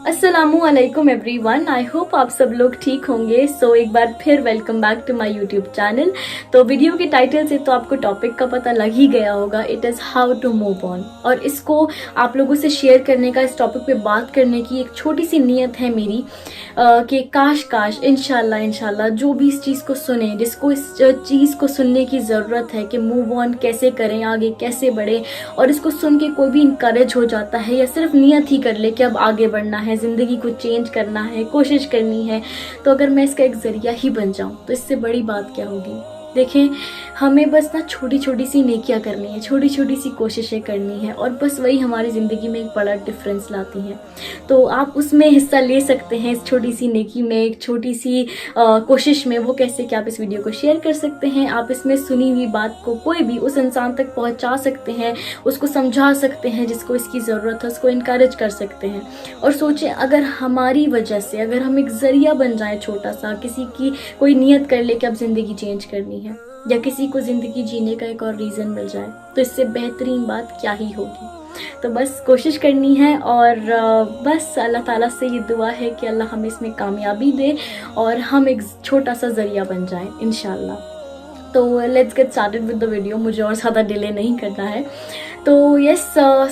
अस्सलामुअलैकुम everyone, I hope आप सब लोग ठीक होंगे। एक बार फिर welcome back to my YouTube channel. तो वीडियो के टाइटल से तो आपको टॉपिक का पता लग ही गया होगा, it is how to move on. और इसको आप लोगों से शेयर करने का, इस टॉपिक पे बात करने की एक छोटी सी नीयत है मेरी कि काश इंशाल्लाह जो भी इस चीज़ को सुने, जिसको इस चीज़ को सुनने की ज़रूरत है कि मूव ऑन कैसे करें, आगे कैसे बढ़े, और इसको सुन के कोई भी इनकरेज हो जाता है या सिर्फ नियत ही कर ले कि अब आगे बढ़ना है, ज़िंदगी को चेंज करना है, कोशिश करनी है, तो अगर मैं इसका एक ज़रिया ही बन जाऊं तो इससे बड़ी बात क्या होगी। देखें, हमें बस ना छोटी छोटी सी नेकियां करनी है, छोटी छोटी सी कोशिशें करनी है, और बस वही हमारी ज़िंदगी में एक बड़ा डिफरेंस लाती हैं। तो आप उसमें हिस्सा ले सकते हैं, इस छोटी सी नेकी में, एक छोटी सी कोशिश में। वो कैसे कि आप इस वीडियो को शेयर कर सकते हैं, आप इसमें सुनी हुई बात को कोई भी उस इंसान तक पहुंचा सकते हैं, उसको समझा सकते हैं जिसको इसकी ज़रूरत है, उसको इनकरेज कर सकते हैं। और सोचें, अगर हमारी वजह से अगर हम एक ज़रिया बन जाए छोटा सा, किसी की कोई नियत कर ले कि अब ज़िंदगी चेंज करनी है, या किसी को ज़िंदगी जीने का एक और रीज़न मिल जाए, तो इससे बेहतरीन बात क्या ही होगी। तो बस कोशिश करनी है, और बस अल्लाह ताला से ये दुआ है कि अल्लाह हमें इसमें कामयाबी दे और हम एक छोटा सा ज़रिया बन जाए इंशाल्लाह। तो let's get started with the video, मुझे और ज़्यादा डिले नहीं करना है। तो यस,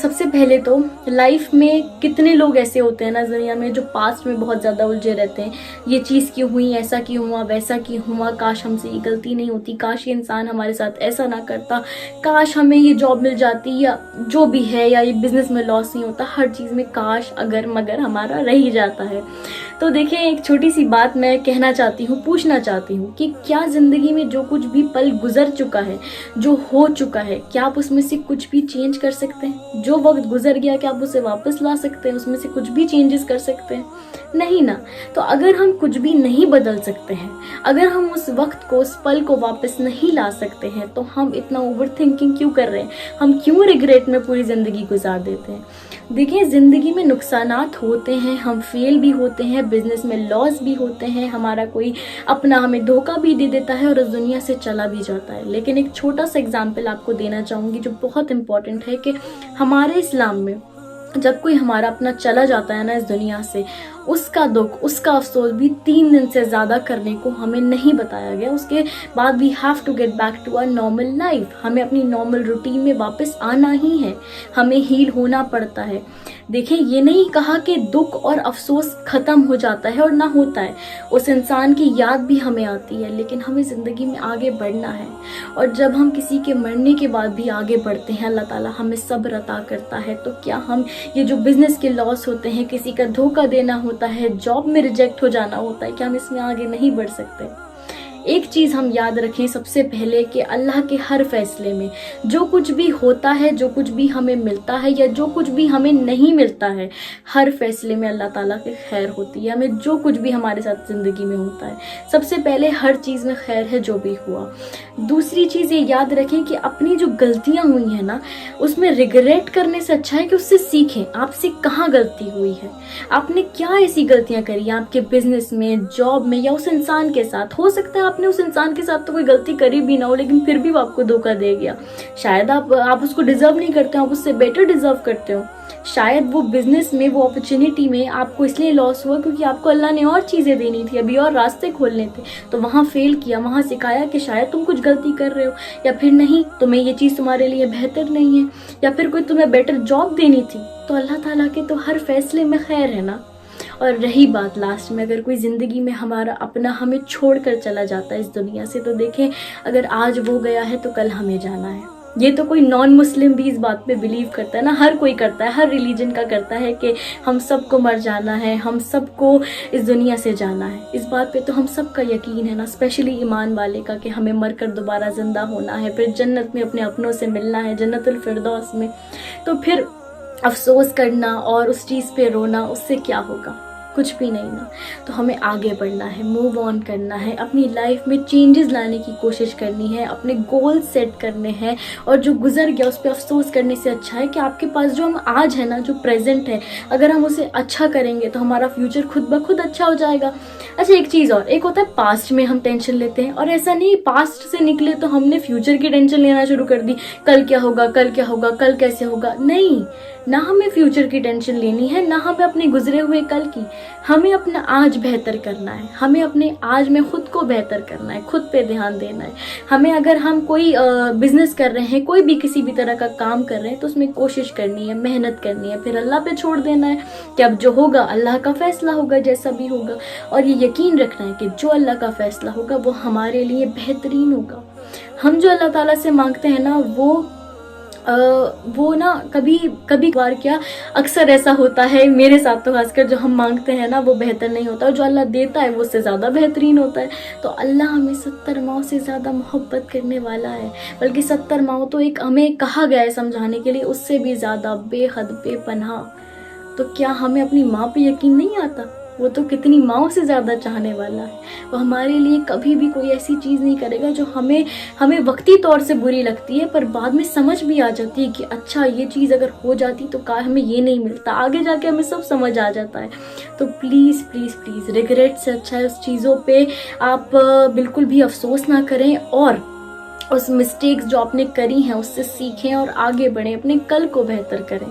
सबसे पहले तो लाइफ में कितने लोग ऐसे होते हैं ना दुनिया में जो पास्ट में बहुत ज़्यादा उलझे रहते हैं। ये चीज़ क्यों हुई, ऐसा क्यों हुआ, वैसा क्यों हुआ, काश हमसे ये गलती नहीं होती, काश ये इंसान हमारे साथ ऐसा ना करता, काश हमें ये जॉब मिल जाती, या जो भी है, या ये बिज़नेस में लॉस नहीं होता। हर चीज़ में काश, अगर, मगर हमारा रह ही जाता है। तो देखें, एक छोटी सी बात मैं कहना चाहती हूँ, पूछना चाहती हूँ कि क्या ज़िंदगी में जो कुछ भी पल गुजर चुका है, जो हो चुका है, क्या आप उसमें से कुछ भी चेंज कर सकते हैं? जो वक्त गुजर गया, क्या आप उसे वापस ला सकते हैं? उसमें से कुछ भी चेंजेस कर सकते हैं? नहीं ना। तो अगर हम कुछ भी नहीं बदल सकते हैं, अगर हम उस वक्त को, उस पल को वापस नहीं ला सकते हैं, तो हम इतना ओवर थिंकिंग क्यों कर रहे हैं? हम क्यों रिग्रेट में पूरी ज़िंदगी गुजार देते हैं? देखिए, ज़िंदगी में नुकसानात होते हैं, हम फेल भी होते हैं, बिजनेस में लॉस भी होते हैं, हमारा कोई अपना हमें धोखा भी दे देता है और इस दुनिया से चला भी जाता है। लेकिन एक छोटा सा एग्जाम्पल आपको देना चाहूँगी जो बहुत इंपॉर्टेंट है, कि हमारे इस्लाम में जब कोई हमारा अपना चला जाता है ना इस दुनिया से, उसका दुख, उसका अफसोस भी 3 दिन से ज़्यादा करने को हमें नहीं बताया गया। उसके बाद we have to get back to our normal life. हमें अपनी नॉर्मल रूटीन में वापस आना ही है, हमें हील होना पड़ता है। देखें, ये नहीं कहा कि दुख और अफसोस ख़त्म हो जाता है और ना होता है, उस इंसान की याद भी हमें आती है, लेकिन हमें ज़िंदगी में आगे बढ़ना है। और जब हम किसी के मरने के बाद भी आगे बढ़ते हैं, अल्लाह ताला हमें सब्र अता करता है। तो क्या हम ये जो बिज़नेस के लॉस होते हैं, किसी का धोखा देना होता है, जॉब में रिजेक्ट हो जाना होता है, क्या हम इसमें आगे नहीं बढ़ सकते? एक चीज़ हम याद रखें सबसे पहले, कि अल्लाह के हर फैसले में जो कुछ भी होता है, जो कुछ भी हमें मिलता है या जो कुछ भी हमें नहीं मिलता है, हर फैसले में अल्लाह ताला की खैर होती है। हमें जो कुछ भी हमारे साथ ज़िंदगी में होता है, सबसे पहले हर चीज़ में खैर है जो भी हुआ। दूसरी चीज़ ये याद रखें कि अपनी जो गलतियाँ हुई हैं ना, उसमें रिग्रेट करने से अच्छा है कि उससे सीखें। आपसे कहाँ गलती हुई है, आपने क्या ऐसी गलतियाँ करी आपके बिजनेस में, जॉब में, या उस इंसान के साथ। हो सकता है आपने उस इंसान के साथ तो कोई गलती करी भी ना हो, लेकिन फिर भी वो आपको धोखा दे गया। शायद आप उसको डिजर्व नहीं करते हो, आप उससे बेटर डिजर्व करते हो। शायद वो बिजनेस में, वो अपॉर्चुनिटी में आपको इसलिए लॉस हुआ क्योंकि आपको अल्लाह ने और चीज़ें देनी थी, अभी और रास्ते खोलने थे, तो वहाँ फेल किया, वहाँ सिखाया कि शायद तुम कुछ गलती कर रहे हो, या फिर नहीं, तुम्हें ये चीज़ तुम्हारे लिए बेहतर नहीं है, या फिर कोई तुम्हें बेटर जॉब देनी थी। तो अल्लाह ताला के तो हर फैसले में खैर है ना। और रही बात लास्ट में, अगर कोई ज़िंदगी में हमारा अपना हमें छोड़ कर चला जाता है इस दुनिया से, तो देखें, अगर आज वो गया है तो कल हमें जाना है। ये तो कोई नॉन मुस्लिम भी इस बात पे बिलीव करता है ना, हर कोई करता है, हर रिलीजन का करता है कि हम सबको मर जाना है, हम सबको इस दुनिया से जाना है। इस बात पे तो हम सबका यकीन है ना, स्पेशली ईमान वाले का, कि हमें मरकर दोबारा ज़िंदा होना है, फिर जन्नत में अपने अपनों से मिलना है, जन्नतुल फिरदौस में। तो फिर अफसोस करना और उस चीज़ पे रोना, उससे क्या होगा? कुछ भी नहीं ना। तो हमें आगे बढ़ना है, मूव ऑन करना है, अपनी लाइफ में चेंजेस लाने की कोशिश करनी है, अपने गोल सेट करने हैं। और जो गुजर गया उस पर अफसोस करने से अच्छा है कि आपके पास जो हम आज है ना, जो प्रेजेंट है, अगर हम उसे अच्छा करेंगे तो हमारा फ्यूचर खुद ब खुद अच्छा हो जाएगा। अच्छा एक चीज़ और, एक होता है पास्ट में हम टेंशन लेते हैं, और ऐसा नहीं पास्ट से निकले तो हमने फ्यूचर की टेंशन लेना शुरू कर दी, कल क्या होगा, कल क्या होगा, कल कैसे होगा। नहीं, ना हमें फ्यूचर की टेंशन लेनी है, ना हमें अपने गुजरे हुए कल की। हमें अपना आज बेहतर करना है, हमें अपने आज में खुद को बेहतर करना है, खुद पे ध्यान देना है। हमें अगर हम कोई बिजनेस कर रहे हैं, कोई भी किसी भी तरह का काम कर रहे हैं, तो उसमें कोशिश करनी है, मेहनत करनी है, फिर अल्लाह पे छोड़ देना है कि अब जो होगा अल्लाह का फैसला होगा, जैसा भी होगा। और ये यकीन रखना है कि जो अल्लाह का फैसला होगा वो हमारे लिए बेहतरीन होगा। हम जो अल्लाह ताला से मांगते हैं ना, वो ना कभी बार क्या अक्सर ऐसा होता है, मेरे साथ तो खासकर, जो हम मांगते हैं ना वो बेहतर नहीं होता, और जो अल्लाह देता है वो उससे ज़्यादा बेहतरीन होता है। तो अल्लाह हमें 70 माओ से ज़्यादा मोहब्बत करने वाला है, बल्कि 70 माओ तो एक हमें कहा गया है समझाने के लिए, उससे भी ज़्यादा बेहद बेपनाह। तो क्या हमें अपनी माँ पे यकीन नहीं आता? वो तो कितनी माओ से ज़्यादा चाहने वाला है। वो हमारे लिए कभी भी कोई ऐसी चीज़ नहीं करेगा जो हमें वक्ती तौर से बुरी लगती है, पर बाद में समझ भी आ जाती है कि अच्छा ये चीज़ अगर हो जाती तो काश हमें ये नहीं मिलता। आगे जाके हमें सब समझ आ जाता है। तो प्लीज़ प्लीज़ प्लीज़, रिग्रेट से अच्छा है उस चीज़ों पे आप बिल्कुल भी अफसोस ना करें, और उस मिस्टेक्स जो आपने करी हैं उससे सीखें और आगे बढ़ें, अपने कल को बेहतर करें।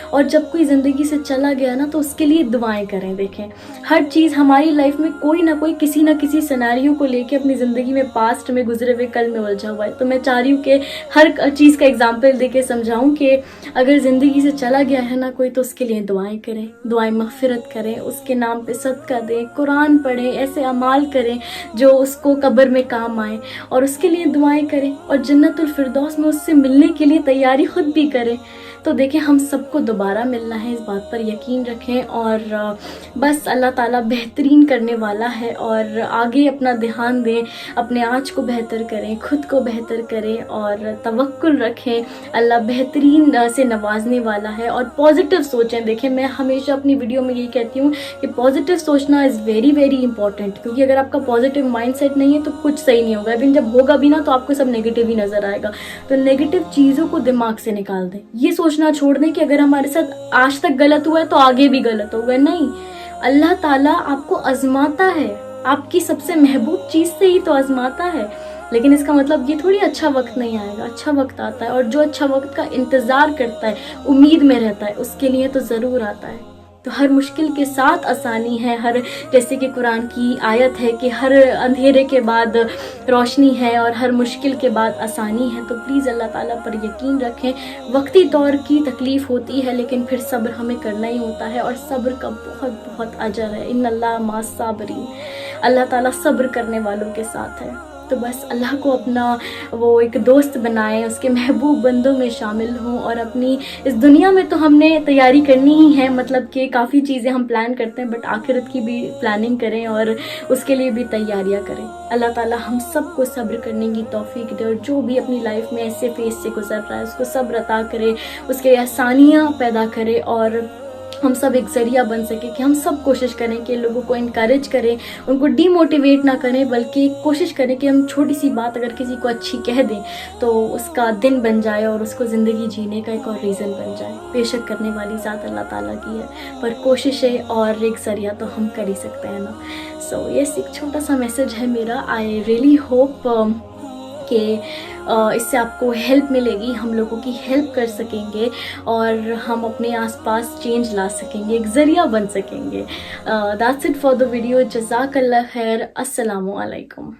और जब कोई ज़िंदगी से चला गया ना, तो उसके लिए दुआएं करें। देखें, हर चीज़ हमारी लाइफ में कोई ना कोई किसी ना किसी सिनेरियो को लेके अपनी ज़िंदगी में पास्ट में गुजरे हुए कल में उलझा हुआ है। तो मैं चाह रही हूँ कि हर चीज़ का एग्जाम्पल दे के समझाऊँ कि अगर ज़िंदगी से चला गया है ना कोई, तो उसके लिए दुआएं करें, दुआएं मग़फ़िरत करें, उसके नाम पे सदका दें, कुरान पढ़ें, ऐसे अमाल करें जो उसको कब्र में काम आए, और उसके लिए दुआएं करें, और जन्नतुल फिरदौस में उससे मिलने के लिए तैयारी खुद भी करें। तो देखें, हम सबको दोबारा मिलना है, इस बात पर यकीन रखें, और बस अल्लाह ताला बेहतरीन करने वाला है। और आगे अपना ध्यान दें, अपने आज को बेहतर करें, खुद को बेहतर करें, और तवक्कुल रखें। अल्लाह बेहतरीन से नवाजने वाला है। और पॉजिटिव सोचें। देखें, मैं हमेशा अपनी वीडियो में यही कहती हूँ कि पॉजिटिव सोचना इज़ वेरी वेरी इंपॉर्टेंट, क्योंकि अगर आपका पॉजिटिव माइंडसेट नहीं है तो कुछ सही नहीं होगा। इवन जब होगा भी ना, तो आपको सब नेगेटिव ही नज़र आएगा। तो नेगेटिव चीज़ों को दिमाग से निकाल दें। ये सोचना छोड़ दें कि अगर हमारे साथ आज तक गलत हुआ है तो आगे भी गलत होगा। नहीं, अल्लाह ताला आपको आजमाता है, आपकी सबसे महबूब चीज़ से ही तो आजमाता है। लेकिन इसका मतलब ये थोड़ी अच्छा वक्त नहीं आएगा। अच्छा वक्त आता है, और जो अच्छा वक्त का इंतज़ार करता है, उम्मीद में रहता है, उसके लिए तो ज़रूर आता है। तो हर मुश्किल के साथ आसानी है। हर, जैसे कि कुरान की आयत है कि हर अंधेरे के बाद रोशनी है, और हर मुश्किल के बाद आसानी है। तो प्लीज़ अल्लाह ताला पर यकीन रखें। वक्ती तौर की तकलीफ़ होती है, लेकिन फिर सब्र हमें करना ही होता है, और सब्र का बहुत बहुत अजर है। इन्नल्लाह मास साबिरीन, अल्लाह ताला सब्र करने वालों के साथ है। तो बस अल्लाह को अपना वो एक दोस्त बनाएं, उसके महबूब बंदों में शामिल हों। और अपनी इस दुनिया में तो हमने तैयारी करनी ही है, मतलब कि काफ़ी चीज़ें हम प्लान करते हैं, बट आखिरत की भी प्लानिंग करें और उसके लिए भी तैयारियां करें। अल्लाह ताला हम सबको सब्र करने की तौफीक दे, और जो भी अपनी लाइफ में ऐसे फेस से गुजर रहा है उसको सब्र अता करे, उसके आसानियाँ पैदा करे, और हम सब एक ज़रिया बन सके कि हम सब कोशिश करें कि लोगों को इनकरेज करें, उनको डीमोटिवेट ना करें, बल्कि कोशिश करें कि हम छोटी सी बात अगर किसी को अच्छी कह दें तो उसका दिन बन जाए और उसको ज़िंदगी जीने का एक और रीज़न बन जाए। बेशक करने वाली ज़ात अल्लाह ताला की है, पर कोशिशें और एक ज़रिया तो हम कर ही सकते हैं ना। सो यस, एक छोटा सा मैसेज है मेरा। आई रियली होप कि इससे आपको हेल्प मिलेगी, हम लोगों की हेल्प कर सकेंगे, और हम अपने आसपास चेंज ला सकेंगे, एक ज़रिया बन सकेंगे। That's it for the video. जज़ाकल्लाह खैर। अस्सलामु अलैकुम।